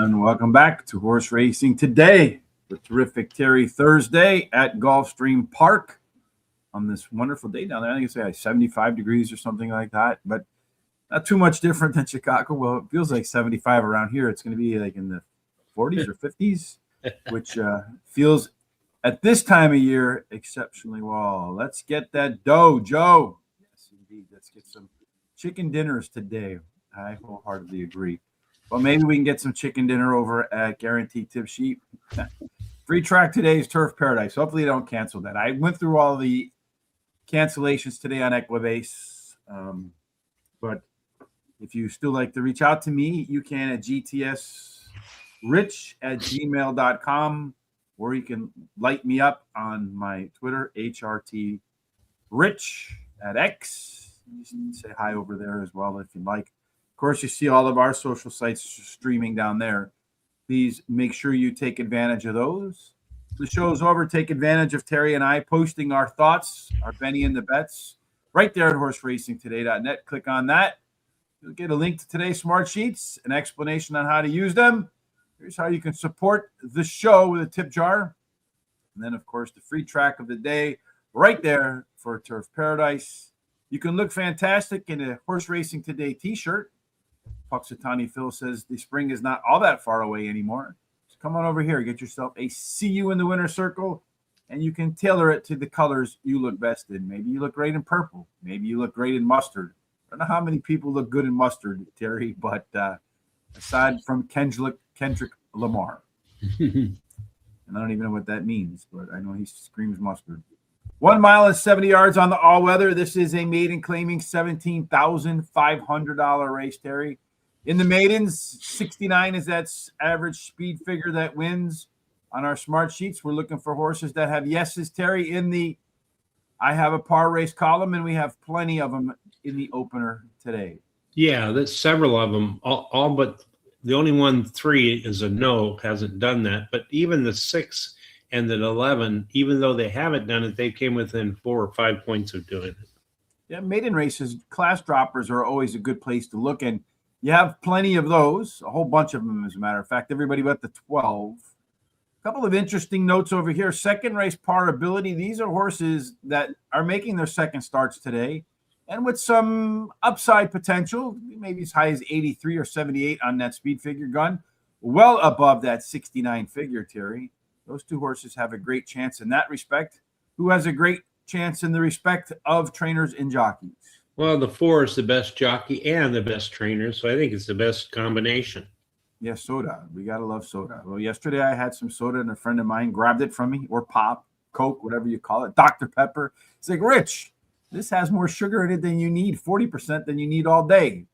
And welcome back to Horse Racing Today, the terrific Terry Thursday at Gulfstream Park on this wonderful day down there. I think it's like 75 degrees or something like that, but not too much different than Chicago. Well, it feels like 75 around here. It's going to be like in the 40s or 50s, which feels at this time of year exceptionally well. Let's get that dough, Joe. Yes, indeed. Let's get some chicken dinners today. I wholeheartedly agree. Well, maybe we can get some chicken dinner over at Guaranteed Tip Sheet. Free track today is Turf Paradise. Hopefully they don't cancel that. I went through all the cancellations today on Equibase. But if you still like to reach out to me, you can at gtsrich@gmail.com, or you can light me up on my Twitter, HRT Rich at X. You can say hi over there as well if you'd like. Of course, you see all of our social sites streaming down there. Please make sure you take advantage of those. The show's over. Take advantage of Terry and I posting our thoughts, our Benny and the Bets, right there at horseracingtoday.net. Click on that. You'll get a link to today's smart sheets, an explanation on how to use them. Here's how you can support the show with a tip jar. And then, of course, the free track of the day right there for Turf Paradise. You can look fantastic in a Horse Racing Today t-shirt. Puxatani Phil says the spring is not all that far away anymore. So come on over here, get yourself a See You in the Winter circle, and you can tailor it to the colors you look best in. Maybe you look great in purple. Maybe you look great in mustard. I don't know how many people look good in mustard, Terry, but aside from Kendrick Lamar. And I don't even know what that means, but I know he screams mustard. 1 mile and 70 yards on the all-weather. This is a maiden claiming $17,500 race, Terry. In the maidens, 69 is that average speed figure that wins. On our smart sheets, we're looking for horses that have yeses, Terry, in the I have a par race column, and we have plenty of them in the opener today. Yeah, there's several of them, all but the only one, 3, is a no, hasn't done that. But even the 6 and the 11, even though they haven't done it, they came within 4 or 5 points of doing it. Yeah, maiden races, class droppers are always a good place to look, and you have plenty of those, a whole bunch of them, as a matter of fact, everybody but the 12. A couple of interesting notes over here. Second race par ability. These are horses that are making their second starts today, and with some upside potential, maybe as high as 83 or 78 on that speed figure gun, well above that 69 figure, Terry. Those two horses have a great chance in that respect. Who has a great chance in the respect of trainers and jockeys? Well, the 4 is the best jockey and the best trainer, so I think it's the best combination. Yes, soda. We got to love soda. Well, yesterday I had some soda, and a friend of mine grabbed it from me, or pop, Coke, whatever you call it, Dr. Pepper. It's like, Rich, this has more sugar in it than you need, 40% than you need all day.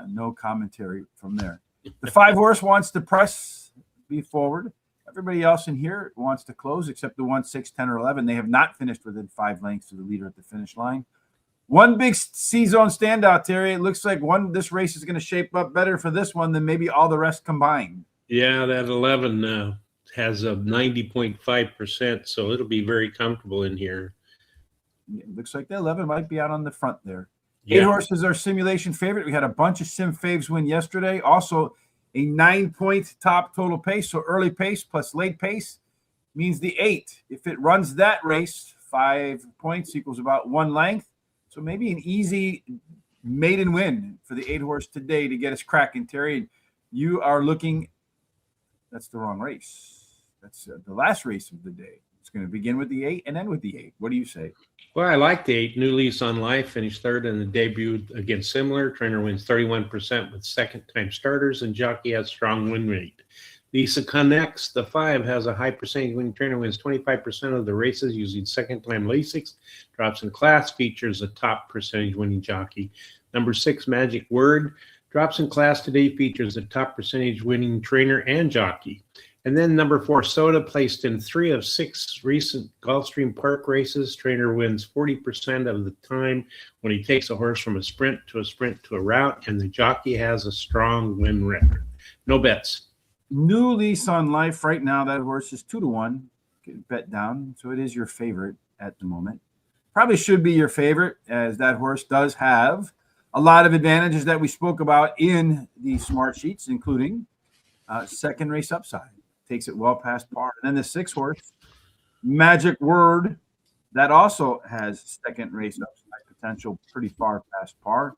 No commentary from there. The 5 horse wants to press, be forward. Everybody else in here wants to close, except the 1, 6, 10, or 11. They have not finished within 5 lengths of the leader at the finish line. One big C-zone standout, Terry. It looks like this race is going to shape up better for this one than maybe all the rest combined. Yeah, that 11 has a 90.5%, so it'll be very comfortable in here. It looks like the 11 might be out on the front there. Yeah. 8 horses are simulation favorite. We had a bunch of sim faves win yesterday. Also, a 9-point top total pace, so early pace plus late pace means the 8. If it runs that race, 5 points equals about 1 length. So maybe an easy maiden win for the 8 horse today to get us cracking, Terry. You are looking – that's the wrong race. That's the last race of the day. It's going to begin with the 8 and end with the 8. What do you say? Well, I like the 8. New Lease on Life, finished third in the debut against Similar. Trainer wins 31% with second-time starters, and jockey has strong win rate. Lisa Connects, the 5, has a high percentage winning trainer, wins 25% of the races using second-time Lasix, drops in class, features a top percentage winning jockey. Number 6, Magic Word, drops in class today, features a top percentage winning trainer and jockey. And then number 4, Soda, placed in 3 of 6 recent Gulfstream Park races. Trainer wins 40% of the time when he takes a horse from a sprint to a route, and the jockey has a strong win record. No bets. New Lease on Life right now. That horse is 2-1. Get bet down, so it is your favorite at the moment. Probably should be your favorite, as that horse does have a lot of advantages that we spoke about in the smart sheets, including Second race upside. Takes it well past par. And then the 6 horse, Magic Word, that also has second race upside potential pretty far past par.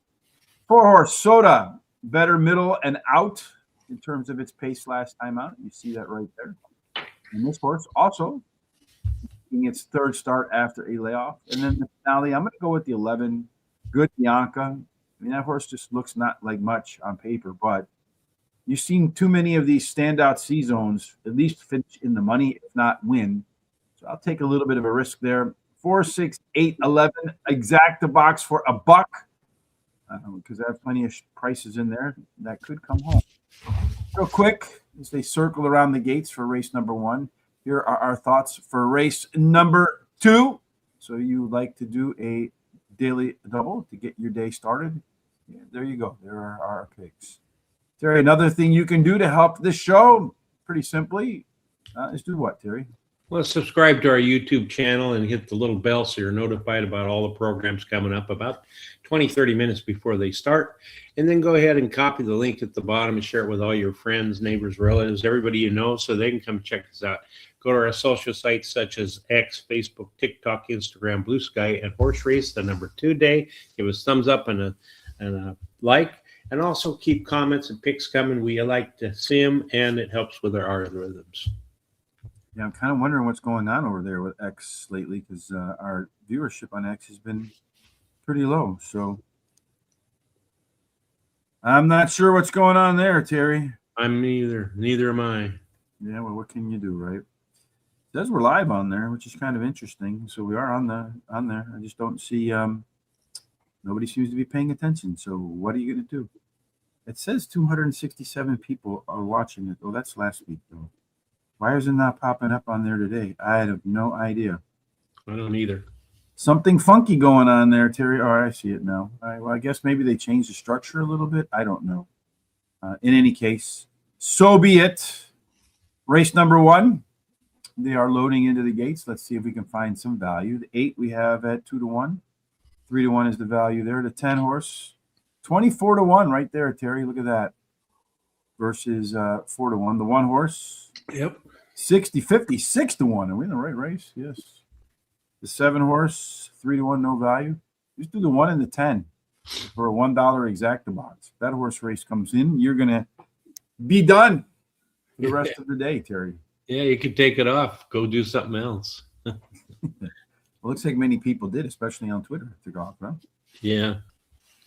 4 horse, Soda, better middle and out in terms of its pace last time out. You see that right there. And this horse also in its third start after a layoff. And then the finale, I'm going to go with the 11, Good Bianca. I mean, that horse just looks not like much on paper, but you've seen too many of these standout C zones at least finish in the money, if not win. So I'll take a little bit of a risk there. 4, 6, 8, 11, exact the box for a buck because I have plenty of prices in there that could come home. Real quick, as they circle around the gates for race number 1, here are our thoughts for race number 2. So you would like to do a daily double to get your day started? Yeah, there you go. There are our picks. Terry, another thing you can do to help this show, pretty simply, is do what, Terry? Well, subscribe to our YouTube channel and hit the little bell so you're notified about all the programs coming up about 20, 30 minutes before they start. And then go ahead and copy the link at the bottom and share it with all your friends, neighbors, relatives, everybody you know, so they can come check us out. Go to our social sites such as X, Facebook, TikTok, Instagram, Blue Sky, and Horse Race, the number 2 day. Give us thumbs up and a like. And also keep comments and picks coming. We like to see them, and it helps with our algorithms. Yeah, I'm kind of wondering what's going on over there with X lately because our viewership on X has been pretty low. So I'm not sure what's going on there, Terry. I'm neither. Neither am I. Yeah, well, what can you do, right? It says we're live on there, which is kind of interesting. So we are on there. I just don't see nobody seems to be paying attention. So what are you going to do? It says 267 people are watching it. Oh, that's last week, though. Why is it not popping up on there today? I have no idea. I don't either. Something funky going on there, Terry. Oh, I see it now. All right, well, I guess maybe they changed the structure a little bit. I don't know. In any case, so be it. Race number 1. They are loading into the gates. Let's see if we can find some value. The 8 we have at 2-1. 3-1 is the value there. The 10 horse, 24-1 right there, Terry. Look at that. Versus 4-1. The 1 horse. Yep. 60-50, 6-1. Are we in the right race? Yes. The 7 horse, 3-1, no value. Just do the 1 and the 10 for a $1 exacta box. If that horse race comes in, you're going to be done for the rest of the day, Terry. Yeah, you could take it off. Go do something else. Well, looks like many people did, especially on Twitter. Took off, huh? Yeah.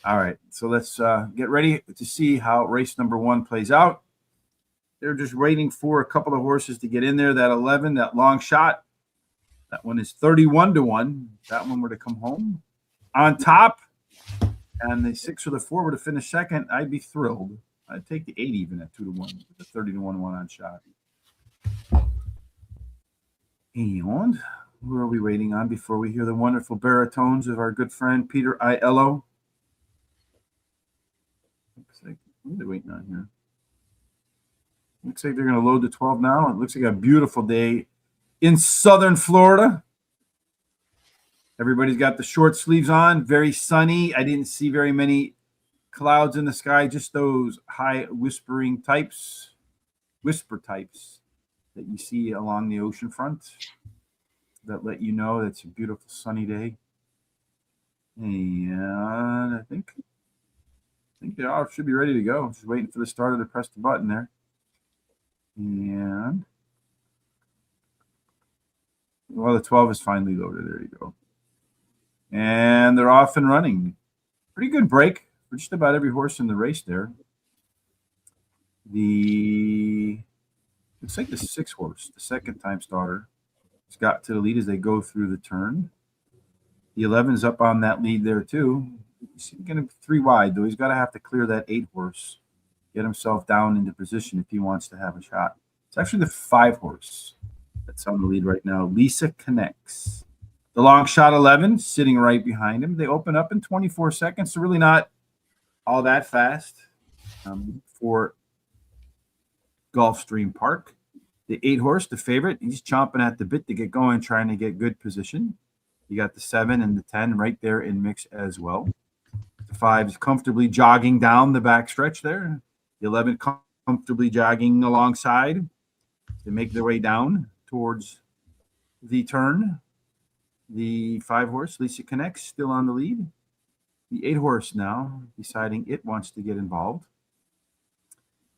All right. So let's get ready to see how race number 1 plays out. They're just waiting for a couple of horses to get in there. That 11, that long shot, that one is 31-1. That one were to come home on top, and the 6 or the 4 were to finish second. I'd be thrilled. I'd take the 8 even at 2-1 with the 30-1 one on shot. And who are we waiting on before we hear the wonderful baritones of our good friend Peter Aiello? Looks like what are they waiting on here? Looks like they're going to load the 12 now. It looks like a beautiful day in southern Florida. Everybody's got the short sleeves on. Very sunny. I didn't see very many clouds in the sky, just those high whisper types that you see along the ocean front that let you know it's a beautiful sunny day. And I think they all should be ready to go. Just waiting for the starter to press the button there. And well, the 12 is finally loaded. There you go. And they're off and running. Pretty good break for just about every horse in the race there. Looks like the 6 horse, the second time starter, has got to the lead as they go through the turn. The 11 is up on that lead there too. He's going to 3 wide, though. He's got to have to clear that 8 horse. Get himself down into position if he wants to have a shot. It's actually the 5 horse that's on the lead right now. Lisa connects. The long shot 11 sitting right behind him. They open up in 24 seconds, so really not all that fast for Gulfstream Park. The 8 horse, the favorite, he's chomping at the bit to get going, trying to get good position. You got the 7 and the 10 right there in mix as well. The 5 is comfortably jogging down the backstretch there. The 11 comfortably jogging alongside. They make their way down towards the turn. The 5 horse, Lisa Connects, still on the lead. The 8 horse now deciding it wants to get involved.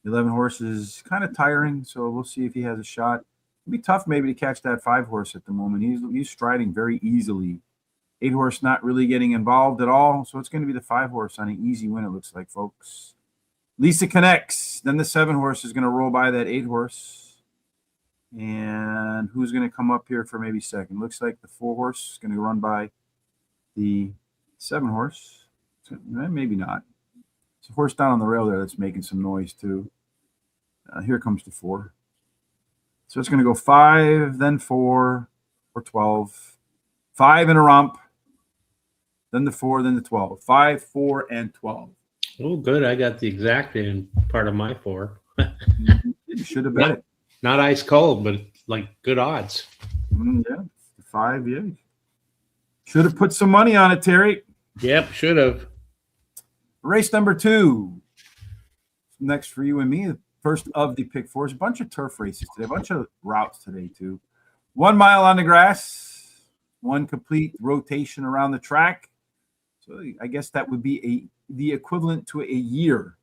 The 11 horse is kind of tiring, so we'll see if he has a shot. It'd be tough maybe to catch that 5 horse at the moment. He's striding very easily. 8 horse not really getting involved at all, so it's going to be the 5 horse on an easy win, it looks like, folks. Lisa Connects. Then the 7 horse is going to roll by that 8 horse. And who's going to come up here for maybe second? Looks like the 4 horse is going to run by the 7 horse. Maybe not. It's a horse down on the rail there that's making some noise too. Here comes the 4. So it's going to go 5, then 4, or 12. 5 in a romp, then the 4, then the 12. 5, 4, and 12. Oh, good. I got the exact in part of my 4. You should have bet it. Not ice cold, but like good odds. Yeah, 5, yeah. Should have put some money on it, Terry. Yep, should have. Race number 2. Next for you and me, the first of the pick 4s. A bunch of turf races today, a bunch of routes today too. 1 mile on the grass, 1 complete rotation around the track. So I guess that would be the equivalent to a year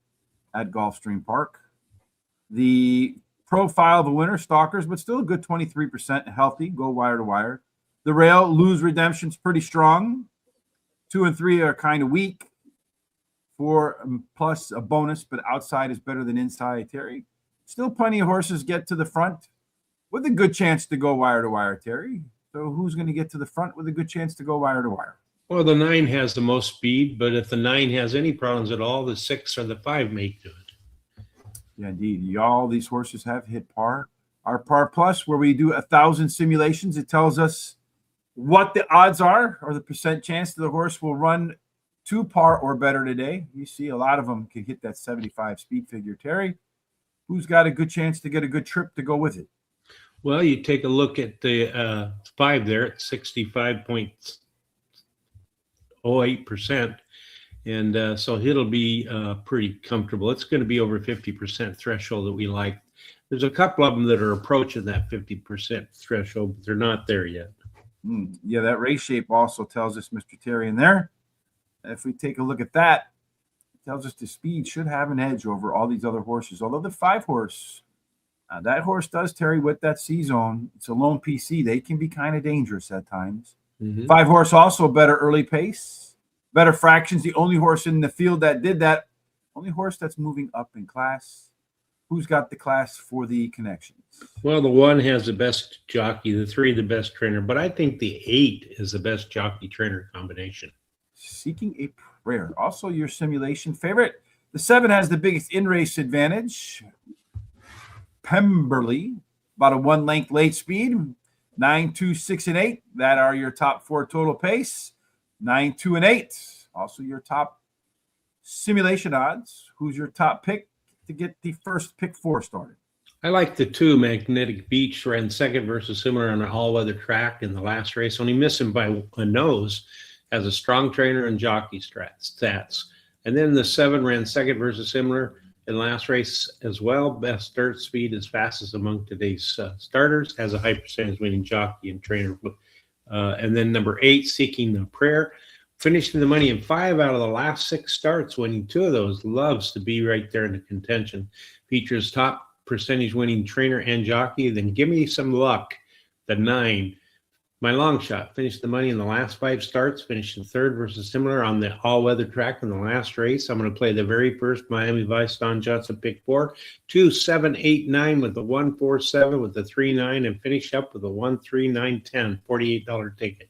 at Gulfstream Park. The profile of the winner, Stalkers, but still a good 23% healthy, go wire to wire. The rail, Lose Redemption's pretty strong. 2 and 3 are kind of weak. 4 plus a bonus, but outside is better than inside, Terry. Still plenty of horses get to the front with a good chance to go wire to wire, Terry. So who's going to get to the front with a good chance to go wire to wire? Well, the 9 has the most speed, but if the 9 has any problems at all, the 6 or the 5 may do it. Yeah, indeed. All these horses have hit par. Our Par Plus, where we do 1,000 simulations, it tells us what the odds are or the percent chance that the horse will run to par or better today. You see a lot of them can hit that 75 speed figure. Terry, who's got a good chance to get a good trip to go with it? Well, you take a look at the 5 there at 65.08%. And so it'll be pretty comfortable. It's going to be over 50% threshold that we like. There's a couple of them that are approaching that 50% threshold, but they're not there yet. Yeah, that race shape also tells us, Mr. Terry, in there. If we take a look at that, it tells us the speed should have an edge over all these other horses. Although the 5 horse, that horse does, Terry, with that C-zone. It's a lone PC. They can be kind of dangerous at times. 5 horse also better early pace. Better fractions, the only horse in the field that did that. Only horse that's moving up in class. Who's got the class for the connections? Well, the 1 has the best jockey, the 3 the best trainer, but I think the 8 is the best jockey-trainer combination. Seeking a Prayer. Also your simulation favorite. The 7 has the biggest in-race advantage. Pemberley, about a 1 length late speed. 9, 2, 6, and 8. That are your top 4 total pace. 9, 2, and 8. Also your top simulation odds. Who's your top pick to get the first pick 4 started? I like the 2, Magnetic Beach, ran second versus similar on an all-weather track in the last race. Only missed him by a nose. Has a strong trainer and jockey stats. And then the 7 ran second versus similar in last race as well. Best start speed is fastest among today's starters. Has a high percentage winning jockey and trainer. And then number 8, Seeking a Prayer, finishing the money in 5 out of the last 6 starts, winning 2 of those. Loves to be right there in the contention. Features top percentage winning trainer and jockey. Then Give Me Some Luck, the 9. My long shot finished the money in the last 5 starts, finished in 3rd versus similar on the all-weather track in the last race. I'm going to play the very first Miami Vice Don Johnson pick 4, 2, 7, 8, 9 with the 1, 4, 7 with the 3, 9, and finish up with a 1, 3, 9, 10, $48 ticket.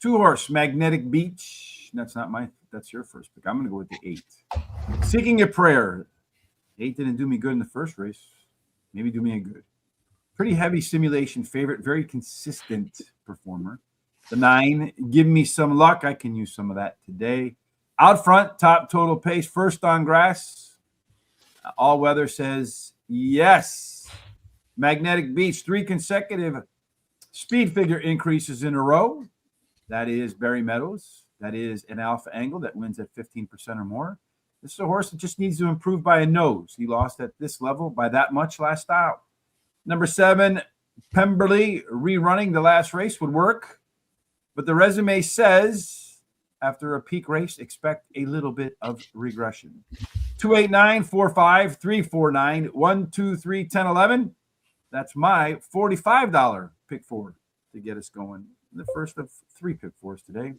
2 horse, Magnetic Beach. That's your first pick. I'm going to go with the 8. Seeking a Prayer. 8 didn't do me good in the first race. Maybe do me a good. Pretty heavy simulation favorite, very consistent performer. The 9, Give Me Some Luck. I can use some of that today. Out front, top total pace, first on grass. All weather says yes. Magnetic Beach, 3 consecutive speed figure increases in a row. That is Barry Meadows. That is an alpha angle that wins at 15% or more. This is a horse that just needs to improve by a nose. He lost at this level by that much last out. Number 7, Pemberley, rerunning the last race would work. But the resume says, after a peak race, expect a little bit of regression. 289-45-349, 1, 2, 3, 10, 11. That's my $45 pick four to get us going. The first of 3 pick fours today.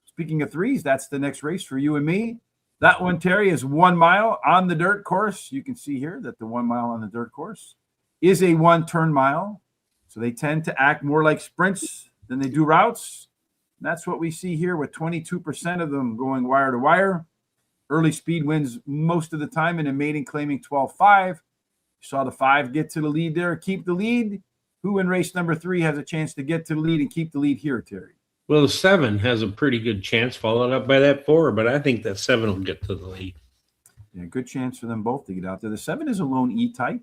Speaking of threes, that's the next race for you and me. That one, Terry, is 1 mile on the dirt course. You can see here that the 1 mile on the dirt course is a 1-turn mile. So they tend to act more like sprints than they do routes. And that's what we see here with 22% of them going wire to wire. Early speed wins most of the time in a maiden claiming 12-5. You saw the 5 get to the lead there, keep the lead. Who in race number 3 has a chance to get to the lead and keep the lead here, Terry? Well, the 7 has a pretty good chance, followed up by that 4, but I think that 7 will get to the lead. Yeah, good chance for them both to get out there. The 7 is a lone E type.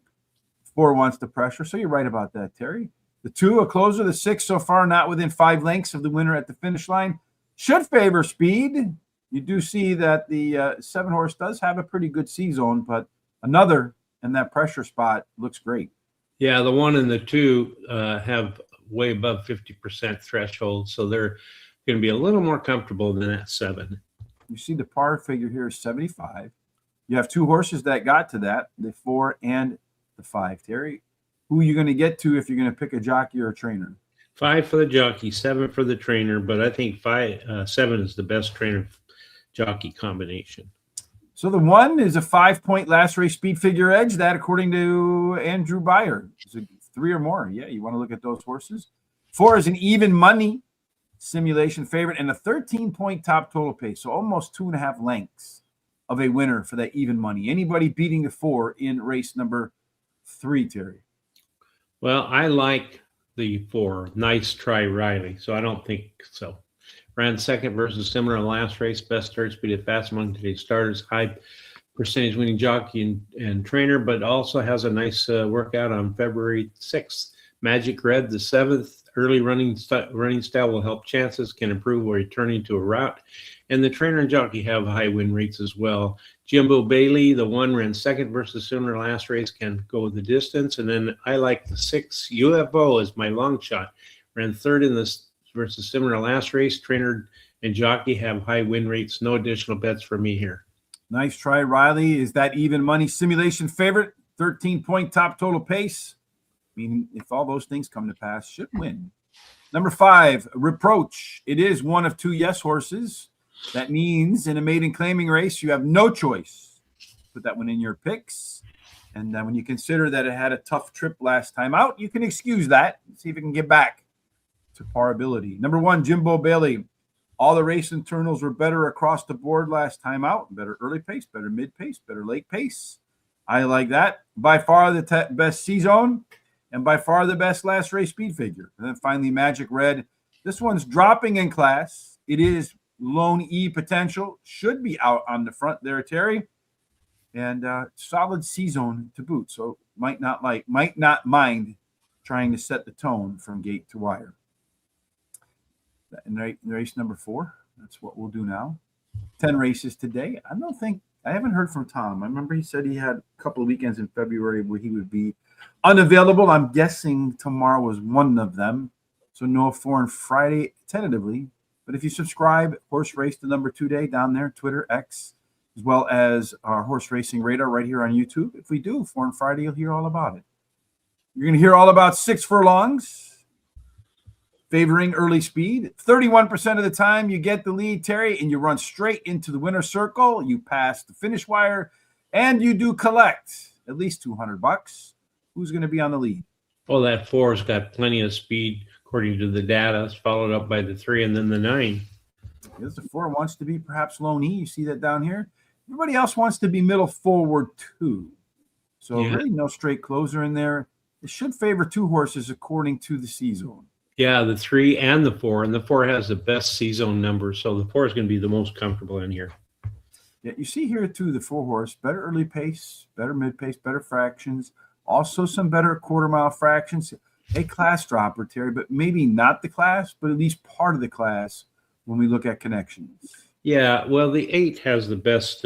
4 wants the pressure, so you're right about that, Terry. The 2, a closer. The 6, so far not within 5 lengths of the winner at the finish line. Should favor speed. You do see that the 7 horse does have a pretty good C-zone, but another in that pressure spot looks great. Yeah, the 1 and the 2 have way above 50% threshold, so they're going to be a little more comfortable than that 7. You see the par figure here is 75. You have 2 horses that got to that, the 4 and the 5. Terry, who are you going to get to if you're going to pick a jockey or a trainer? 5 for the jockey, 7 for the trainer, but I think 7 is the best trainer jockey combination. So the 1 is a 5-point last race speed figure edge. That, according to Andrew Beyer, is a 3 or more. Yeah, you want to look at those horses. 4 is an even money simulation favorite and a 13-point top total pace. So almost 2.5 lengths of a winner for that even money. Anybody beating the 4 in race number 3, Terry? Well, I like the 4. Nice try, Riley. So I don't think so. Ran second versus similar last race. Best start speed at fast among today's starters. High percentage winning jockey and trainer, but also has a nice workout on February 6th. Magic Red, the 7th. Early running style will help chances, can improve while returning to a route. And the trainer and jockey have high win rates as well. Jimbo Bailey, the 1, ran second versus similar last race, can go the distance. And then I like the 6, UFO, as my long shot. Ran third in this versus similar last race. Trainer and jockey have high win rates. No additional bets for me here. Nice try, Riley. Is that even money simulation favorite? 13-point top total pace. Meaning, if all those things come to pass, should win. Number 5, Reproach. It is one of 2 yes horses. That means in a maiden claiming race, you have no choice. Put that one in your picks. And then when you consider that it had a tough trip last time out, you can excuse that. See if it can get back to par ability. Number 1, Jimbo Bailey. All the race internals were better across the board last time out. Better early pace, better mid pace, better late pace. I like that. By far the best C-zone and by far the best last race speed figure. And then finally, Magic Red. This one's dropping in class. It is lone E potential. Should be out on the front there, Terry. And solid C-zone to boot. So might not mind trying to set the tone from gate to wire. In race number 4, that's what we'll do now. 10 races today. I haven't heard from Tom. I remember he said he had a couple of weekends in February where he would be unavailable. I'm guessing tomorrow was one of them. So no 4 on Friday tentatively. But if you subscribe, Horse Race the number 2 day down there, Twitter, X, as well as our Horse Racing Radar right here on YouTube. If we do 4 on Friday, you'll hear all about it. You're going to hear all about 6 furlongs. Favoring early speed. 31% of the time you get the lead, Terry, and you run straight into the winner's circle. You pass the finish wire, and you do collect at least $200. Who's going to be on the lead? Well, that 4's got plenty of speed, according to the data. It's followed up by the 3 and then the 9. Because the 4 wants to be perhaps lone E. You see that down here? Everybody else wants to be middle forward too. So really no straight closer in there. It should favor 2 horses according to the C-zone. Yeah, the 3 and the 4, and the 4 has the best C-zone number, so the 4 is going to be the most comfortable in here. Yeah, you see here too, the 4 horse, better early pace, better mid pace, better fractions, also some better quarter-mile fractions. A class dropper, Terry, but maybe not the class, but at least part of the class when we look at connections. Yeah, well, the 8 has the best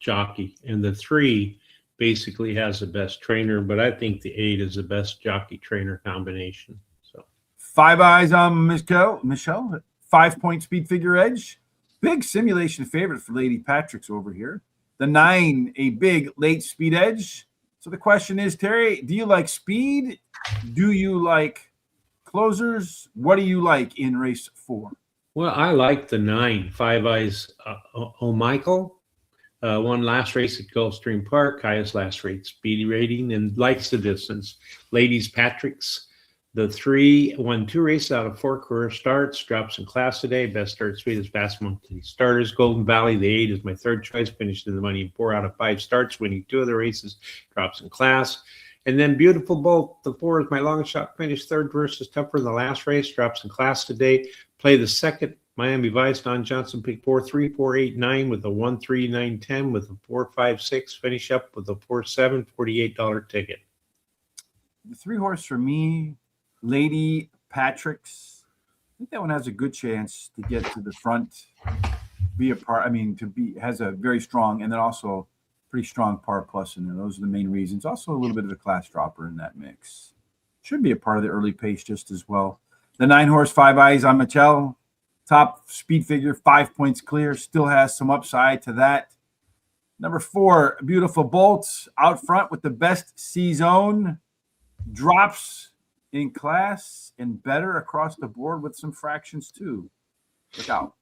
jockey, and the 3 basically has the best trainer, but I think the 8 is the best jockey trainer combination. So 5 eyes on Michelle, 5-point speed figure edge. Big simulation favorite for Lady Patrick's over here. The 9, a big late speed edge. So the question is, Terry, do you like speed? Do you like closers? What do you like in race 4? well, I like the 9, 5 eyes O'Michael. Won last race at Gulfstream Park, highest last rate speedy rating, and likes the distance. Ladies Patrick's. The 3 won 2 races out of 4 career starts, drops in class today. Best start speed is Fast Monkey Starters. Golden Valley, the 8 is my 3rd choice, finished in the money in 4 out of 5 starts, winning 2 of the races, drops in class. And then Beautiful Bolt, the 4 is my longest shot, finished 3rd versus Tougher in the last race, drops in class today. Play the 2nd, Miami Vice, Don Johnson, pick 4, 3, 4, 8, 9 with a 1, 3, 9, 10 with a 4, 5, 6. Finish up with a 4, 7, $48 ticket. The 3 horse for me, Lady Patrick's. I think that one has a good chance to get to the front, be a part. I mean, has a very strong and then also pretty strong par plus in there. Those are the main reasons. Also, a little bit of a class dropper in that mix. Should be a part of the early pace just as well. The 9 horse, 5 eyes on Michelle. Top speed figure, 5 points clear. Still has some upside to that. Number 4, Beautiful Bolt out front with the best C zone. Drops in class and better across the board with some fractions too. Look out.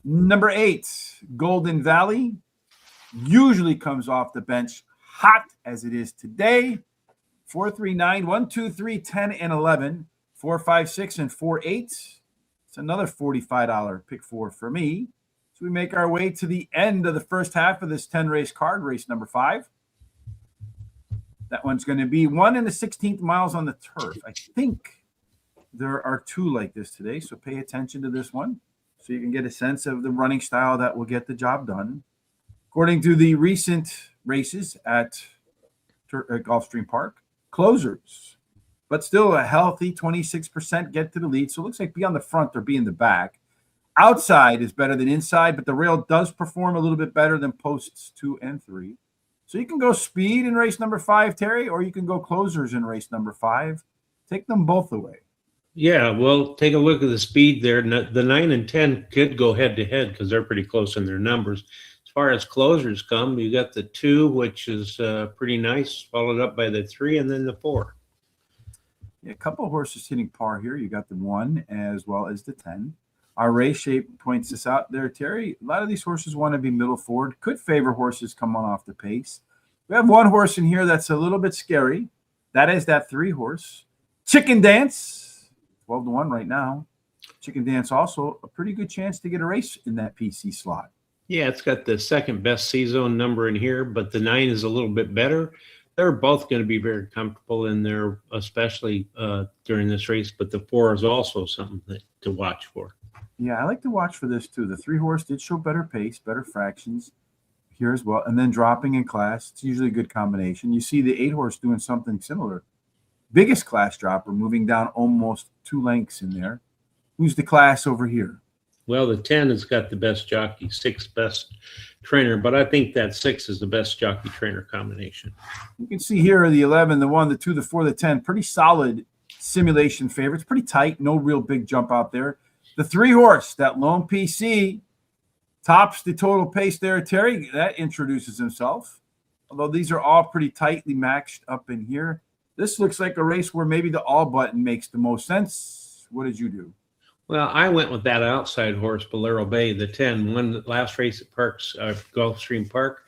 Number 8, Golden Valley. Usually comes off the bench hot as it is today. 4, 3, 9, 1, 2, 3, 10, and 11. 4, 5, 6, and 4, 8. It's another $45 pick 4 for me. So we make our way to the end of the first half of this 10-race card, race number 5. That one's going to be 1 in the 16th miles on the turf. I think there are 2 like this today, so pay attention to this one so you can get a sense of the running style that will get the job done. According to the recent races at Gulfstream Park, closers, but still a healthy 26% get to the lead. So it looks like be on the front or be in the back. Outside is better than inside, but the rail does perform a little bit better than posts 2 and 3. So you can go speed in race number 5, Terry, or you can go closers in race number 5. Take them both away. Yeah, well, take a look at the speed there. The 9 and 10 could go head to head because they're pretty close in their numbers. As far as closers come, you got the 2, which is pretty nice, followed up by the 3 and then the 4. Yeah, a couple of horses hitting par here. You got the 1 as well as the 10. Our race shape points this out there, Terry. A lot of these horses want to be middle forward. Could favor horses come on off the pace. We have one horse in here that's a little bit scary. That is that 3 horse. Chicken Dance, 12-1 right now. Chicken Dance also a pretty good chance to get a race in that PC slot. Yeah, it's got the 2nd best C-zone number in here, but the 9 is a little bit better. They're both going to be very comfortable in there, especially during this race, but the 4 is also something to watch for. Yeah, I like to watch for this too. The 3 horse did show better pace, better fractions here as well. And then dropping in class, it's usually a good combination. You see the 8 horse doing something similar. Biggest class dropper, moving down almost 2 lengths in there. Who's the class over here? Well, the 10 has got the best jockey, 6th best trainer, but I think that 6 is the best jockey trainer combination. You can see here the 11, the 1, the 2, the 4, the 10. Pretty solid simulation favorites. Pretty tight. No real big jump out there. The 3 horse, that lone PC, tops the total pace there. Terry, that introduces himself. Although these are all pretty tightly matched up in here. This looks like a race where maybe the all button makes the most sense. What did you do? Well, I went with that outside horse, Bolero Bay, the 10, won the last race at Gulfstream Park.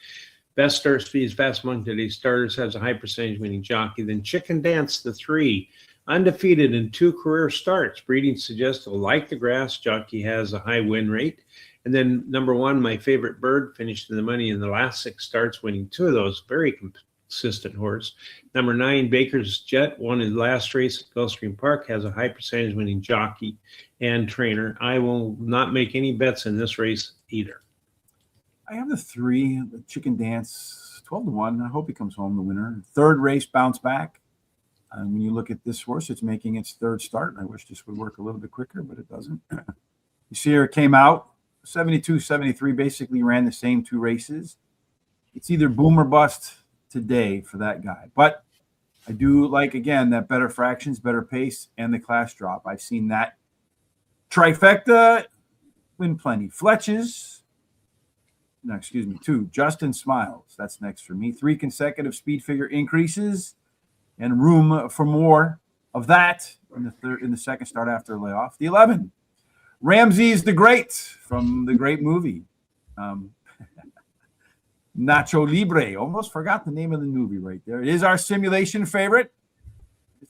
Best start speed is Fast Monkey Starters, has a high percentage winning jockey. Then Chicken Dance, the 3, undefeated in 2 career starts. Breeding suggests he'll like the grass. Jockey has a high win rate. And then number 1, my favorite bird, finished in the money in the last 6 starts, winning 2 of those. Very consistent horse. Number 9, Baker's Jet, won his last race at Gulfstream Park, has a high percentage winning jockey and trainer. I will not make any bets in this race either. I have the 3, the Chicken Dance, 12-1. I hope he comes home the winner. 3rd race, bounce back. And when you look at this horse, it's making its 3rd start. I wish this would work a little bit quicker, but it doesn't. You see here, it came out 72, 73, basically ran the same 2 races. It's either boom or bust today for that guy. But I do like, again, that better fractions, better pace, and the class drop. I've seen that trifecta win plenty. Fletches, no, excuse me, 2. Justin Smiles, that's next for me. 3 consecutive speed figure increases and room for more of that in the second start after layoff. The 11, Ramses the Great from the great movie. Nacho Libre. Almost forgot the name of the movie right there. It is our simulation favorite.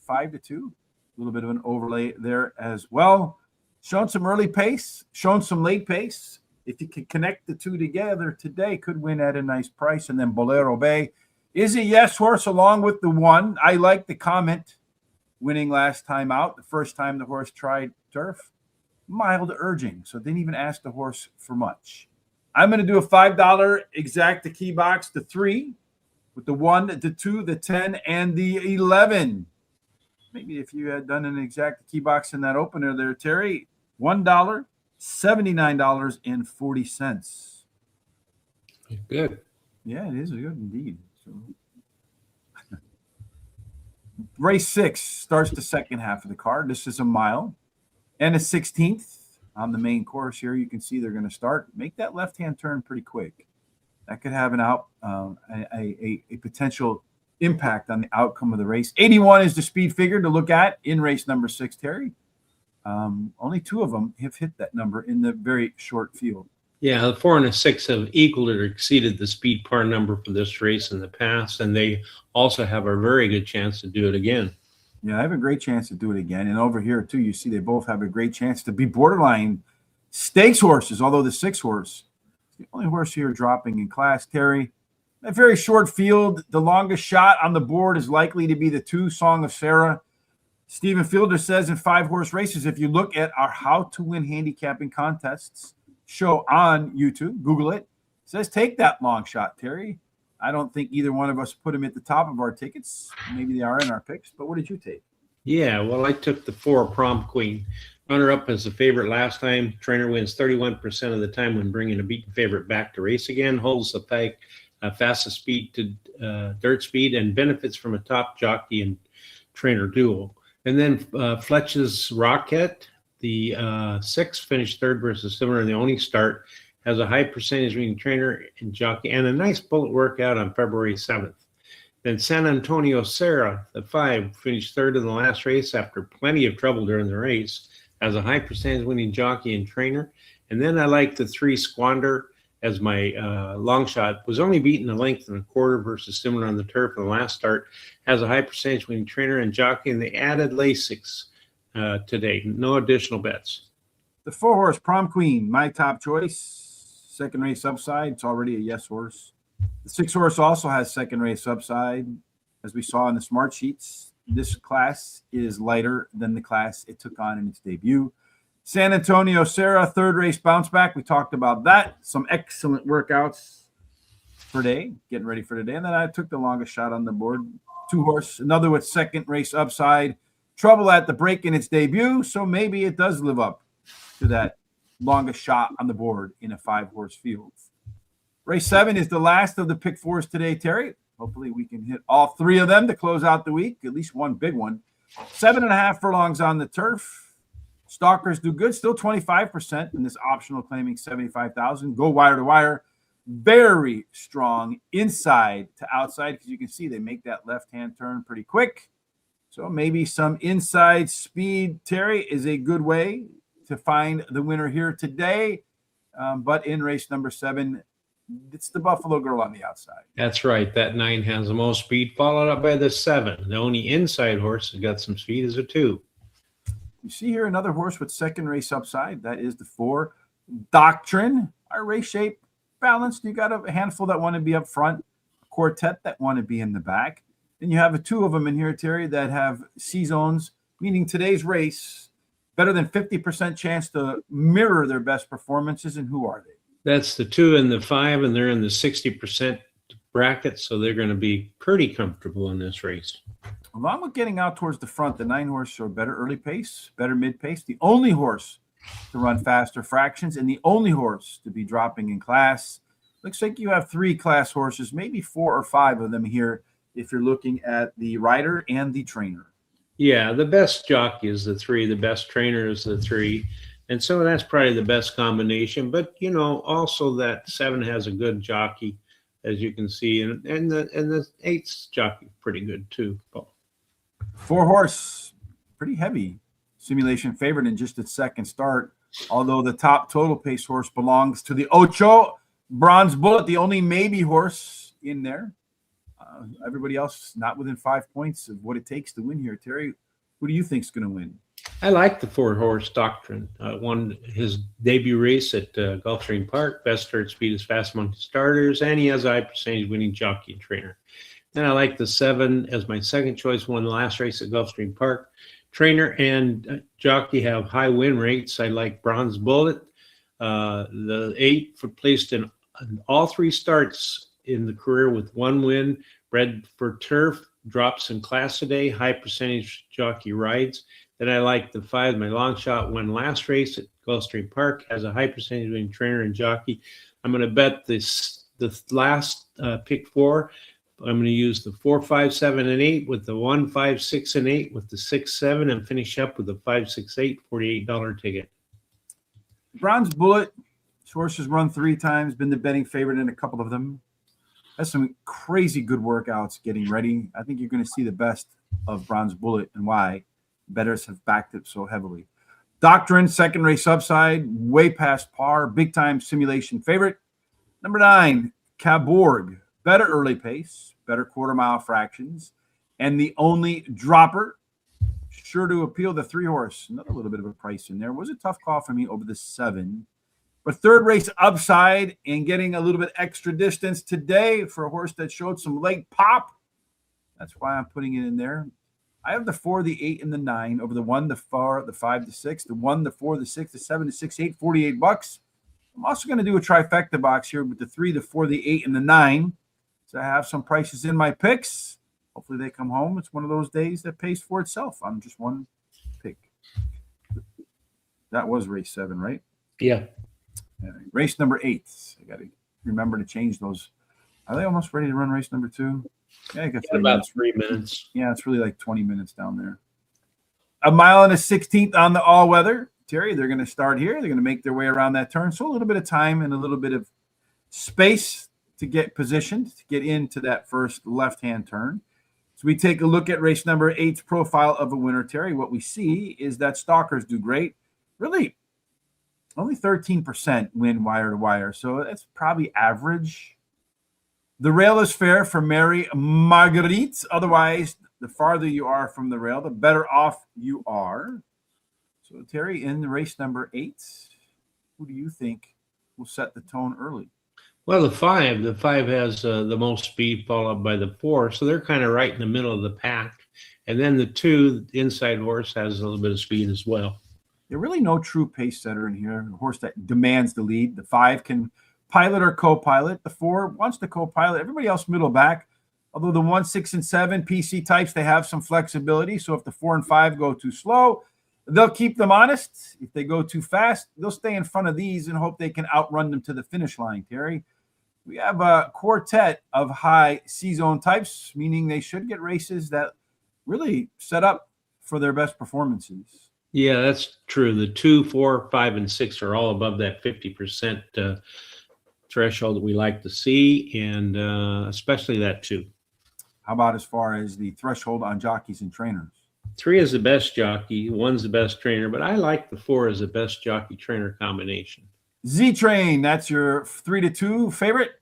5-2. A little bit of an overlay there as well. Shown some early pace, shown some late pace. If you can connect the two together today, could win at a nice price. And then Bolero Bay is a yes horse along with the 1. I like the comment winning last time out. The first time the horse tried turf. Mild urging. So didn't even ask the horse for much. I'm going to do a $5 exact key box, the 3, with the 1, the 2, the 10, and the 11. Maybe if you had done an exact key box in that opener there, Terry, $1, $79.40. Good. Yeah, it is good indeed. So, race 6 starts the second half of the card. This is a mile and a 16th. On the main course here, you can see they're going to start. Make that left-hand turn pretty quick. That could have a potential impact on the outcome of the race. 81 is the speed figure to look at in race number 6, Terry. Only 2 of them have hit that number in the very short field. Yeah, the 4 and the 6 have equaled or exceeded the speed par number for this race in the past, and they also have a very good chance to do it again. Yeah, I have a great chance to do it again. And over here, too, you see they both have a great chance to be borderline stakes horses, although the 6 horse is the only horse here dropping in class, Terry. A very short field. The longest shot on the board is likely to be the 2, Song of Sarah. Stephen Fielder says in 5-horse races, if you look at our How to Win Handicapping Contests show on YouTube, Google it, says take that long shot, Terry. I don't think either one of us put him at the top of our tickets. Maybe they are in our picks, but what did you take? Yeah, well, I took the 4, Prom Queen. Runner up as the favorite last time. Trainer wins 31% of the time when bringing a beaten favorite back to race again. Holds the peg, fastest speed to dirt speed, and benefits from a top jockey and trainer duel. And then Fletch's Rocket, the 6, finished 3rd versus similar in the only start. Has a high percentage winning trainer and jockey, and a nice bullet workout on February 7th. Then San Antonio Sarah, the 5, finished 3rd in the last race after plenty of trouble during the race. Has a high percentage winning jockey and trainer. And then I like the 3, Squander, as my long shot. Was only beaten a length and a quarter versus similar on the turf in the last start. Has a high percentage winning trainer and jockey, and they added Lasix today. No additional bets. The 4-horse Prom Queen, my top choice. Second race upside. It's already a yes horse. The 6-horse also has second race upside. As we saw in the smart sheets, this class is lighter than the class it took on in its debut. San Antonio Sarah, 3rd race bounce back. We talked about that. Some excellent workouts per day, getting ready for today. And then I took the longest shot on the board. 2-horse, another with second race upside. Trouble at the break in its debut, so maybe it does live up to that longest shot on the board in a 5-horse field. Race 7 is the last of the pick 4s today, Terry. Hopefully we can hit all 3 of them to close out the week, at least one big one. 7.5 furlongs on the turf. Stalkers do good, still 25% in this optional claiming 75,000. Go wire to wire. Very strong inside to outside, because you can see they make that left-hand turn pretty quick. So maybe some inside speed, Terry, is a good way to find the winner here today. But in race number 7, it's the Buffalo Girl on the outside. That's right. That 9 has the most speed, followed up by the 7. The only inside horse that got some speed is a 2. You see here another horse with second race upside. That is the 4, Doctrine. Our race shape balanced. You got a handful that want to be up front, a quartet that want to be in the back. Then you have 2 of them in here, Terry, that have C-zones, meaning today's race, better than 50% chance to mirror their best performances. And who are they? That's the 2 and the 5, and they're in the 60% bracket, so they're going to be pretty comfortable in this race. Along with getting out towards the front, the 9-horse showed better early pace, better mid pace, the only horse to run faster fractions, and the only horse to be dropping in class. Looks like you have 3 class horses, maybe 4 or 5 of them here if you're looking at the rider and the trainer. Yeah, the best jockey is the 3, the best trainer is the 3. And so that's probably the best combination. But also that 7 has a good jockey, as you can see, and the 8's jockey pretty good too. 4 horse, pretty heavy simulation favorite in just its second start. Although the top total pace horse belongs to the Ocho, Bronze Bullet, the only maybe horse in there. Everybody else not within 5 points of what it takes to win here. Terry, who do you think is going to win? I like the 4-horse Doctrine. Won his debut race at Gulfstream Park. Best start speed is fast among starters, and he has a high percentage winning jockey and trainer. Then I like the 7 as my second choice. Won the last race at Gulfstream Park. Trainer and jockey have high win rates. I like Bronze Bullet. The 8 placed in all 3 starts in the career with 1 win. Bred for turf, drops in class today, high percentage jockey rides. Then I like the 5, my long shot, won last race at Gulfstream Park, has a high percentage winning trainer and jockey. I'm going to bet the last pick 4. I'm going to use the 4, 5, 7, and 8 with the 1, 5, 6, and 8 with the 6, 7, and finish up with the 5, 6, 8 $48 ticket. Bronze Bullet, this horse has run 3 times, been the betting favorite in a couple of them. Has some crazy good workouts getting ready. I think you're going to see the best of Bronze Bullet and why bettors have backed it so heavily. Doctrine, second race upside, way past par, big time simulation favorite. Number 9, Cabourg, better early pace, better quarter mile fractions, and the only dropper, sure to appeal the 3 horse. Another little bit of a price in there. Was a tough call for me over the 7. But third race upside and getting a little bit extra distance today for a horse that showed some leg pop. That's why I'm putting it in there. I have the 4, the 8, and the 9 over the 1, the 4, the 5, the 6, the 1, the 4, the 6, the 7, the 6, 8, $48. I'm also going to do a trifecta box here with the 3, the 4, the 8, and the 9. So I have some prices in my picks. Hopefully they come home. It's one of those days that pays for itself on just one pick. That was race 7, right? Yeah. Race number 8. I got to remember to change those. Are they almost ready to run race number 2? Yeah, I got about 3 minutes. Yeah, it's really like 20 minutes down there. A mile and a 16th on the all-weather. Terry, they're going to start here. They're going to make their way around that turn. So a little bit of time and a little bit of space to get positioned, to get into that first left-hand turn. So we take a look at race number 8's profile of a winner, Terry. What we see is that stalkers do great. Really, only 13% win wire to wire, so that's probably average. The rail is fair for Mary Marguerite. Otherwise, the farther you are from the rail, the better off you are. So, Terry, in race number 8, who do you think will set the tone early? Well, the 5 has the most speed, followed by the 4, so they're kind of right in the middle of the pack. And then the 2, the inside horse, has a little bit of speed as well. There's really no true pace setter in here. A horse that demands the lead. The 5 can pilot or co-pilot. The 4 wants to co-pilot. Everybody else middle back. Although the 1, 6, and 7 PC types, they have some flexibility. So if the 4 and 5 go too slow, they'll keep them honest. If they go too fast, they'll stay in front of these and hope they can outrun them to the finish line, Terry. We have a quartet of high C-zone types, meaning they should get races that really set up for their best performances. Yeah, that's true. The 2, 4, 5, and 6 are all above that 50% threshold that we like to see, and especially that 2. How about as far as the threshold on jockeys and trainers? 3 is the best jockey, 1's the best trainer, but I like the 4 as the best jockey-trainer combination. Z-Train, that's your 3-2 favorite.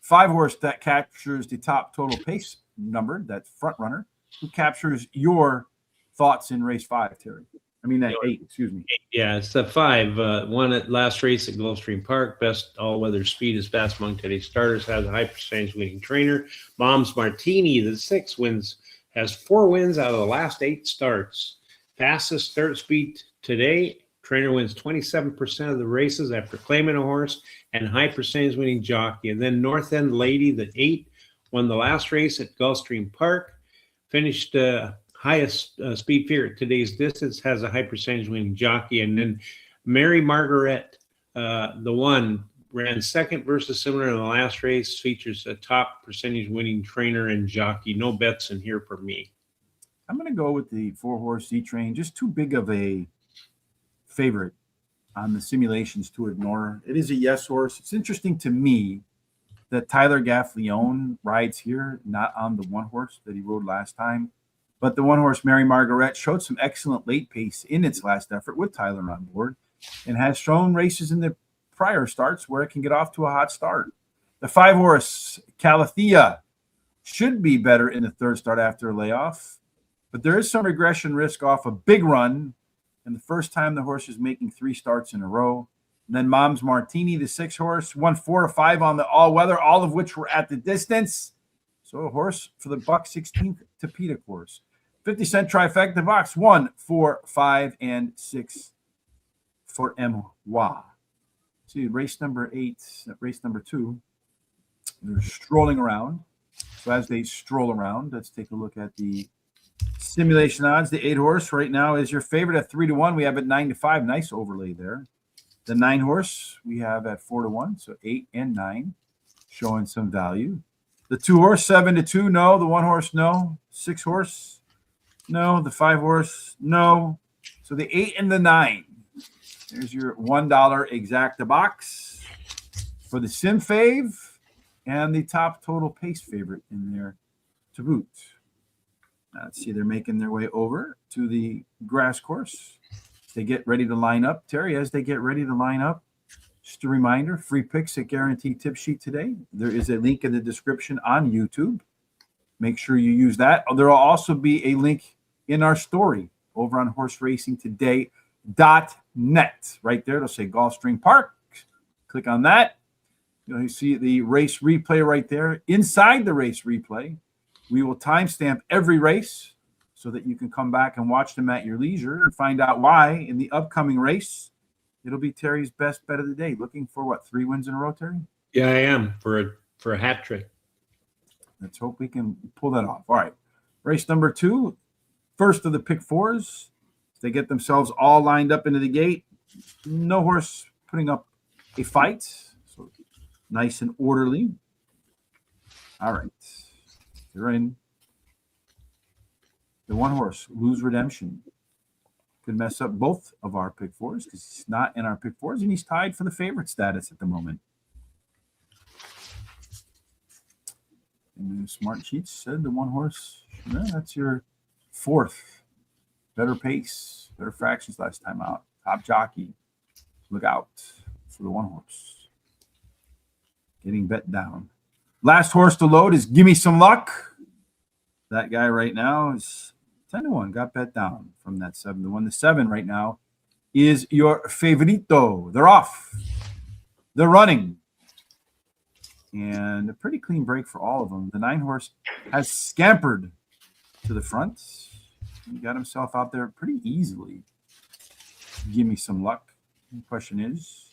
5 horse that captures the top total pace number, that's front runner. Who captures your thoughts in race 5, Terry? I mean, that 8, excuse me. Yeah, it's the 5. Won at last race at Gulfstream Park. Best all-weather speed is fast among today's starters. Has a high percentage winning trainer. Mom's Martini, the 6 wins, has 4 wins out of the last 8 starts. Fastest start speed today. Trainer wins 27% of the races after claiming a horse, and high percentage winning jockey. And then North End Lady, the 8, won the last race at Gulfstream Park. Finished highest speed favorite at today's distance, has a high percentage winning jockey. And then Mary Margaret, the 1, ran second versus similar in the last race. Features a top percentage winning trainer and jockey. No bets in here for me. I'm going to go with the 4-horse Z-Train. Just too big of a favorite on the simulations to ignore. It is a yes horse. It's interesting to me that Tyler Gaffleone rides here, not on the 1-horse that he rode last time. But the 1-horse Mary Margaret showed some excellent late pace in its last effort with Tyler on board and has shown races in the prior starts where it can get off to a hot start. The 5-horse Calathea should be better in the third start after a layoff, but there is some regression risk off a big run and the first time the horse is making 3 starts in a row. And then Mom's Martini, the 6-horse, won 4 to 5 on the all-weather, all of which were at the distance. So a horse for the Buck 16th Tapeta course. 50-cent trifecta box 1, 4, 5, and 6 for MY. See, race number 8, race number 2, they're strolling around. So as they stroll around, let's take a look at the simulation odds. The 8-horse right now is your favorite at 3 to 1. We have it 9 to 5. Nice overlay there. The 9-horse we have at 4 to 1. So 8 and 9 showing some value. The 2-horse 7 to 2. No. The 1-horse no. 6-horse no. The 5-horse no. So the 8 and the 9. There's your $1 exacta box for the sim fave and the top total pace favorite in there to boot. Let's see, they're making their way over to the grass course. They get ready to line up. Terry, as they get ready to line up, just a reminder, free picks at Guaranteed Tip Sheet today. There is a link in the description on YouTube. Make sure you use that. There will also be a link in our story over on horseracingtoday.net. Right there, it'll say Gulfstream Park. Click on that. You see the race replay right there. Inside the race replay, we will timestamp every race so that you can come back and watch them at your leisure and find out why in the upcoming race it'll be Terry's best bet of the day. Looking for what, 3 wins in a row, Terry? Yeah, I am for a hat trick. Let's hope we can pull that off. All right, race number 2, first of the pick 4s. They get themselves all lined up into the gate. No horse putting up a fight, so nice and orderly. All right. They're in. The 1-horse, Lose Redemption, could mess up both of our pick 4s because he's not in our pick 4s, and he's tied for the favorite status at the moment. And the Smart Sheets said the 1-horse, yeah, that's your 4th. Better pace, better fractions last time out. Top jockey. Look out for the 1-horse. Getting bet down. Last horse to load is Gimme Some Luck. That guy right now is 10 to 1. Got bet down from that 7 to 1. The 7 right now is your favorito. They're off. They're running. And a pretty clean break for all of them. The 9-horse has scampered to the front. He got himself out there pretty easily. Give me some luck. The question is,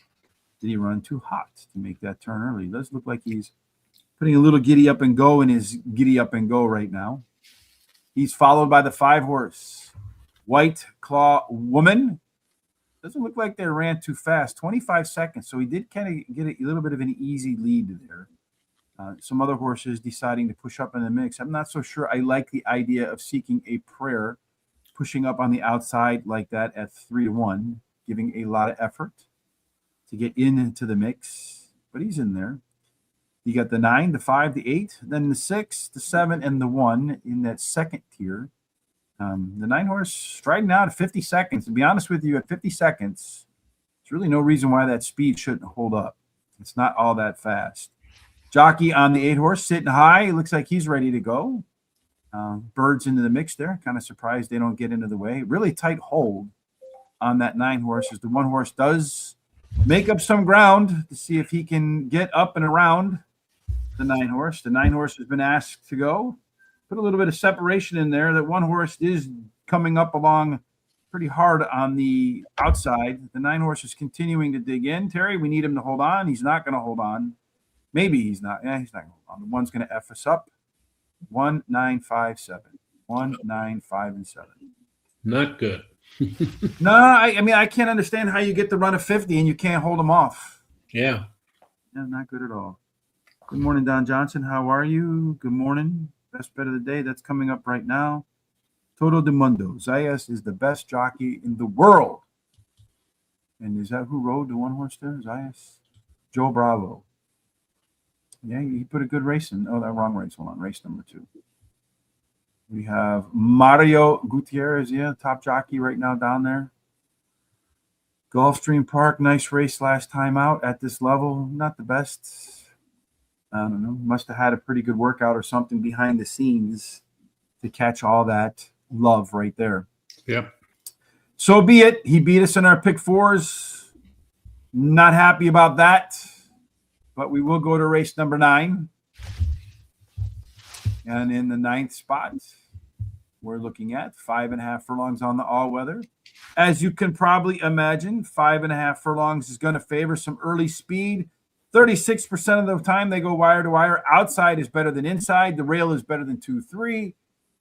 did he run too hot to make that turn early? It does look like he's putting a little giddy up and go in his giddy up and go right now. He's followed by the 5-horse, White Claw Woman. Doesn't look like they ran too fast, 25 seconds. So he did kind of get a little bit of an easy lead there. Some other horses deciding to push up in the mix. I'm not so sure I like the idea of seeking a prayer, pushing up on the outside like that at 3 to 1, giving a lot of effort to get into the mix. But he's in there. You got the 9, the 5, the 8, then the 6, the 7, and the 1 in that second tier. The 9-horse striding out at 50 seconds. To be honest with you, at 50 seconds, there's really no reason why that speed shouldn't hold up. It's not all that fast. Jockey on the 8-horse sitting high. It looks like he's ready to go. Birds into the mix there. Kind of surprised they don't get into the way. Really tight hold on that 9-horse as the 1-horse does make up some ground to see if he can get up and around the 9-horse. The 9-horse has been asked to go. Put a little bit of separation in there. That 1-horse is coming up along pretty hard on the outside. The 9-horse is continuing to dig in. Terry, we need him to hold on. He's not going to hold on. Maybe he's not. Yeah, he's not going to hold on. The 1's going to F us up. 1, 9, 5, 7. 1, 9, 5, and 7. Not good. No, I mean, I can't understand how you get the run of 50 and you can't hold him off. Yeah. Yeah, not good at all. Good morning, Don Johnson. How are you? Good morning. Best bet of the day. That's coming up right now. Todo de Mundo. Zayas is the best jockey in the world. And is that who rode the one horse there? Zayas? Joe Bravo. Yeah, he put a good race in. Oh, that wrong race. Hold on. Race number 2. We have Mario Gutierrez. Yeah, top jockey right now down there. Gulfstream Park. Nice race last time out at this level. Not the best. I don't know. Must have had a pretty good workout or something behind the scenes to catch all that love right there. Yep. So be it. He beat us in our pick 4s. Not happy about that. But we will go to race number 9. And in the 9th spot, we're looking at 5.5 furlongs on the all-weather. As you can probably imagine, 5.5 furlongs is going to favor some early speed. 36% of the time they go wire to wire. Outside is better than inside. The rail is better than 2-3.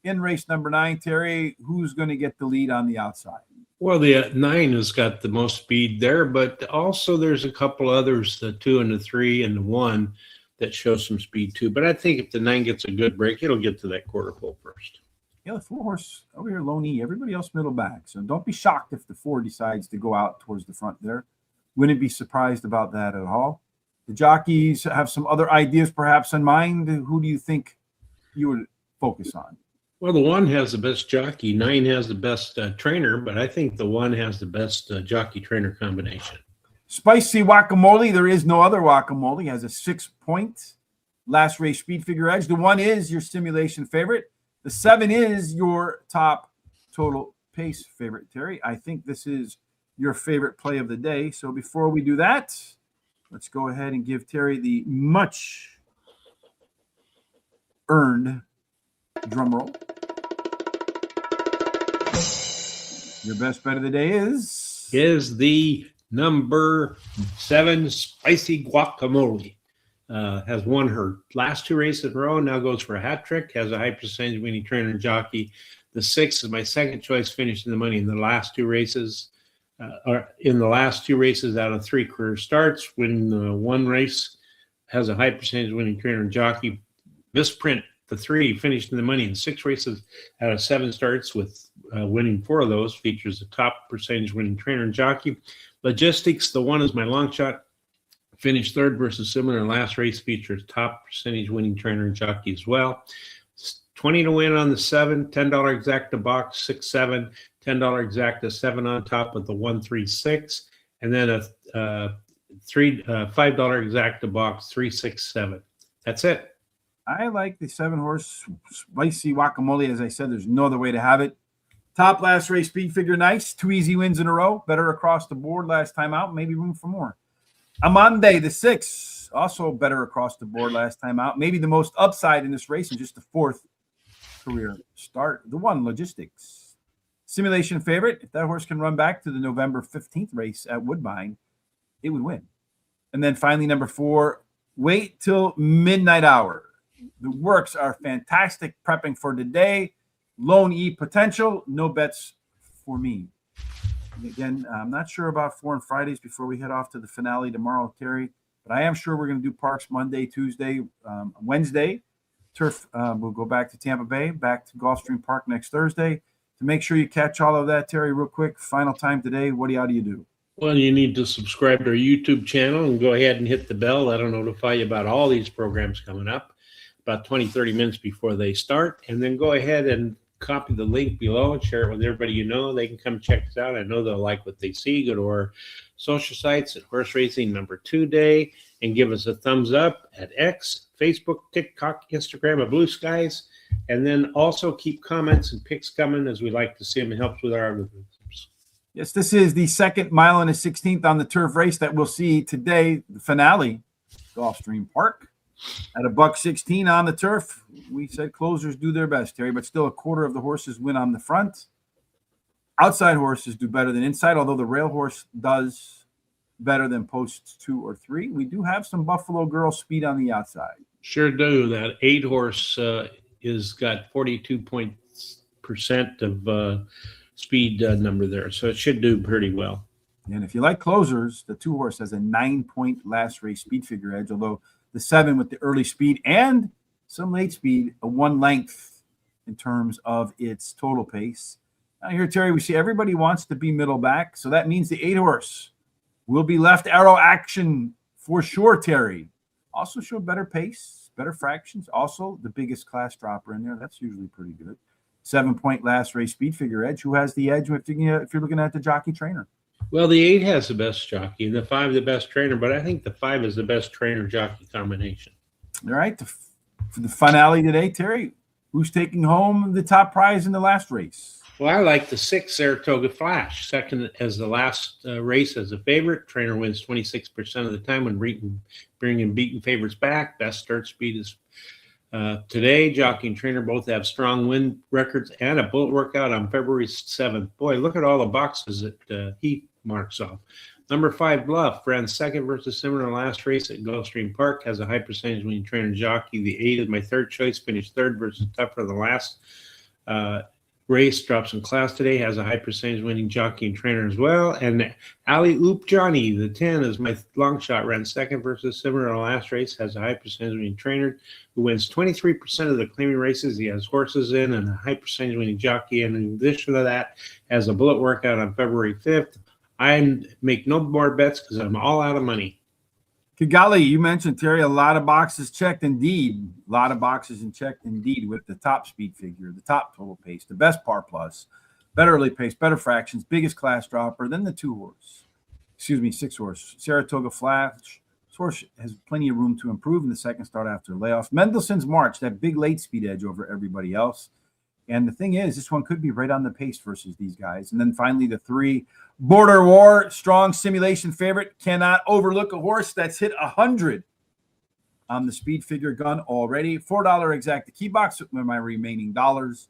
In race number 9, Terry, who's going to get the lead on the outside? Well, the 9 has got the most speed there, but also there's a couple others, the 2 and the 3 and the 1, that show some speed too. But I think if the 9 gets a good break, it'll get to that quarter pole first. Yeah, the 4 horse over here, Lone E. Everybody else middle back. So don't be shocked if the 4 decides to go out towards the front there. Wouldn't be surprised about that at all. The jockeys have some other ideas perhaps in mind. Who do you think you would focus on? Well, the 1 has the best jockey. 9 has the best trainer, but I think the 1 has the best jockey-trainer combination. Spicy Guacamole. There is no other guacamole. Has a 6-point last race speed figure edge. The 1 is your simulation favorite. The 7 is your top total pace favorite, Terry. I think this is your favorite play of the day. So before we do that, let's go ahead and give Terry the much earned drum roll. Your best bet of the day is the number 7 Spicy Guacamole. Has won her last 2 races in a row, now goes for a hat trick, has a high percentage winning trainer and jockey. The 6 is my second choice, finishing the money in the last 2 races. Out of 3 career starts, winning 1 race, has a high percentage winning trainer and jockey. Misprint, the 3, finishing the money in 6 races out of 7 starts, with winning 4 of those, features a top percentage winning trainer and jockey. Logistics, the 1 is my long shot, finished 3rd versus similar in last race, features top percentage winning trainer and jockey as well. 20 to win on the 7, $10 exacta box, 6-7, $10 exacta 7 on top with the 1-3-6, and then a $5 exacta box, 3-6-7. That's it. I like the 7 horse Spicy Guacamole. As I said, there's no other way to have it. Top last race speed figure, nice. 2 easy wins in a row. Better across the board last time out. Maybe room for more. Amande, the 6, also better across the board last time out. Maybe the most upside in this race and just the 4th career start. The 1, Logistics. Simulation favorite. If that horse can run back to the November 15th race at Woodbine, it would win. And then finally, number 4, Wait Till Midnight Hour. The works are fantastic, prepping for today. Lone E potential. No bets for me. And again, I'm not sure about 4 and Fridays before we head off to the finale tomorrow, Terry. But I am sure we're going to do Parks Monday, Tuesday, Wednesday. Turf, we'll go back to Tampa Bay, back to Gulfstream Park next Thursday. To make sure you catch all of that, Terry, real quick, final time today, how do you do? Well, you need to subscribe to our YouTube channel and go ahead and hit the bell. That'll notify you about all these programs coming up about 20, 30 minutes before they start. And then go ahead and copy the link below and share it with everybody you know. They can come check us out. I know they'll like what they see. Go to our social sites at Horse Racing Number 2 Day and give us a thumbs up at X, Facebook, TikTok, Instagram, and Blue Skies. And then also keep comments and picks coming, as we like to see them. It helps with our algorithms. Yes, this is the 2nd mile and a 16th on the turf race that we'll see today, the finale, Gulfstream Park. At $1.16 on the turf. We said closers do their best, Terry, but still a quarter of the horses win on the front. Outside horses do better than inside, although the rail horse does better than posts 2 or 3. We do have some Buffalo Girl speed on the outside. Sure do. That 8 horse is got 42% of speed number there, so it should do pretty well. And if you like closers, the 2-horse has a 9-point last race speed figure edge, although the 7 with the early speed and some late speed, a 1 length in terms of its total pace. Now here, Terry, we see everybody wants to be middle back, so that means the 8-horse will be left arrow action for sure, Terry. Also show better pace, better fractions. Also the biggest class dropper in there. That's usually pretty good. 7-point last race speed figure edge. Who has the edge if you're looking at the jockey trainer? Well, the 8 has the best jockey, and the 5 the best trainer, but I think the 5 is the best trainer-jockey combination. All right, for the finale today, Terry, who's taking home the top prize in the last race? Well, I like the 6 Saratoga Flash, second as the last race as a favorite. Trainer wins 26% of the time when bringing beaten favorites back. Best start speed is today. Jockey and trainer both have strong win records and a bullet workout on February 7th. Boy, look at all the boxes that he marks off. Number 5, Bluff, ran second versus similar last race at Gulfstream Park, has a high percentage winning trainer jockey. The 8 is my third choice, finished third versus tougher the last race, drops in class today, has a high percentage winning jockey and trainer as well. And Alley Oop Johnny, the 10, is my long shot, ran second versus similar last race, has a high percentage winning trainer who wins 23% of the claiming races. He has horses in and a high percentage winning jockey. And in addition to that, has a bullet workout on February 5th. I make no more bets because I'm all out of money. Kigali, you mentioned, Terry, a lot of boxes checked indeed. A lot of boxes checked indeed with the top speed figure, the top total pace, the best par plus, better early pace, better fractions, biggest class dropper, then the 6-horse. Saratoga Flash. This horse has plenty of room to improve in the second start after layoff. Mendelssohn's March, that big late speed edge over everybody else. And the thing is, this one could be right on the pace versus these guys. And then finally, the 3, Border War, strong simulation favorite. Cannot overlook a horse that's hit 100 on the speed figure gun already. $4 exact the key box with my remaining dollars.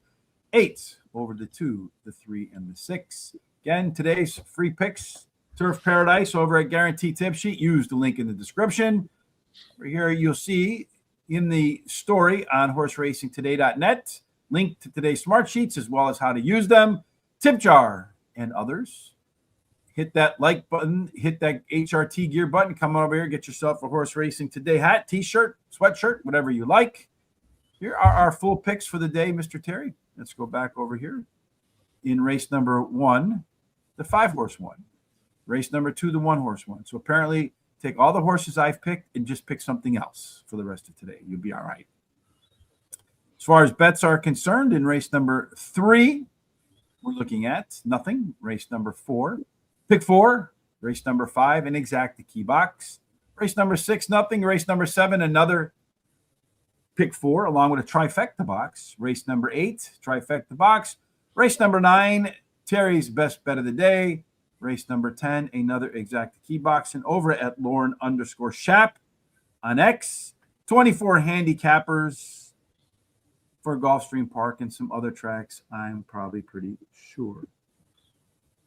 8 over the 2, the 3, and the 6. Again, today's free picks, Turf Paradise over at Guarantee Tip Sheet. Use the link in the description. Over here, you'll see in the story on horseracingtoday.net. Link to today's smart sheets as well as how to use them, tip jar, and others. Hit that like button, hit that HRT gear button, come over here, get yourself a Horse Racing Today hat, t-shirt, sweatshirt, whatever you like. Here are our full picks for the day, Mr. Terry. Let's go back over here. In race number 1, the 5-horse one. Race number 2, the 1-horse one. So apparently take all the horses I've picked and just pick something else for the rest of today. You'll be all right. As far as bets are concerned, in race number 3, we're looking at nothing. Race number 4, pick 4. Race number 5, an exact the key box. Race number 6, nothing. Race number 7, another pick 4, along with a trifecta box. Race number 8, trifecta box. Race number 9, Terry's best bet of the day. Race number 10, another exact key box. And over at Lauren_Shap on X, 24 handicappers for Gulfstream Park and some other tracks, I'm probably pretty sure.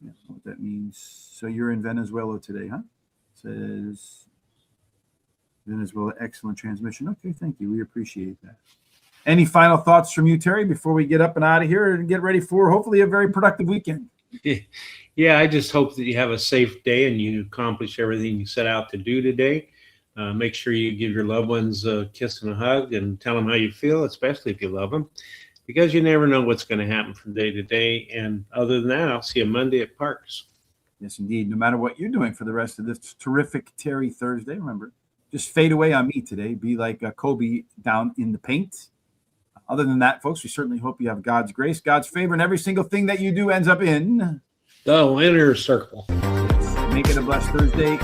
Yeah, what that means. So you're in Venezuela today, huh? Says Venezuela, excellent transmission. Okay, thank you. We appreciate that. Any final thoughts from you, Terry, before we get up and out of here and get ready for hopefully a very productive weekend? Yeah, I just hope that you have a safe day and you accomplish everything you set out to do today. Make sure you give your loved ones a kiss and a hug and tell them how you feel, especially if you love them, because you never know what's going to happen from day to day. And other than that, I'll see you Monday at Parks. Yes, indeed. No matter what you're doing for the rest of this terrific Terry Thursday, remember, just fade away on me today. Be like Kobe down in the paint. Other than that, folks, we certainly hope you have God's grace, God's favor, and every single thing that you do ends up in the winner's circle. Make it a blessed Thursday.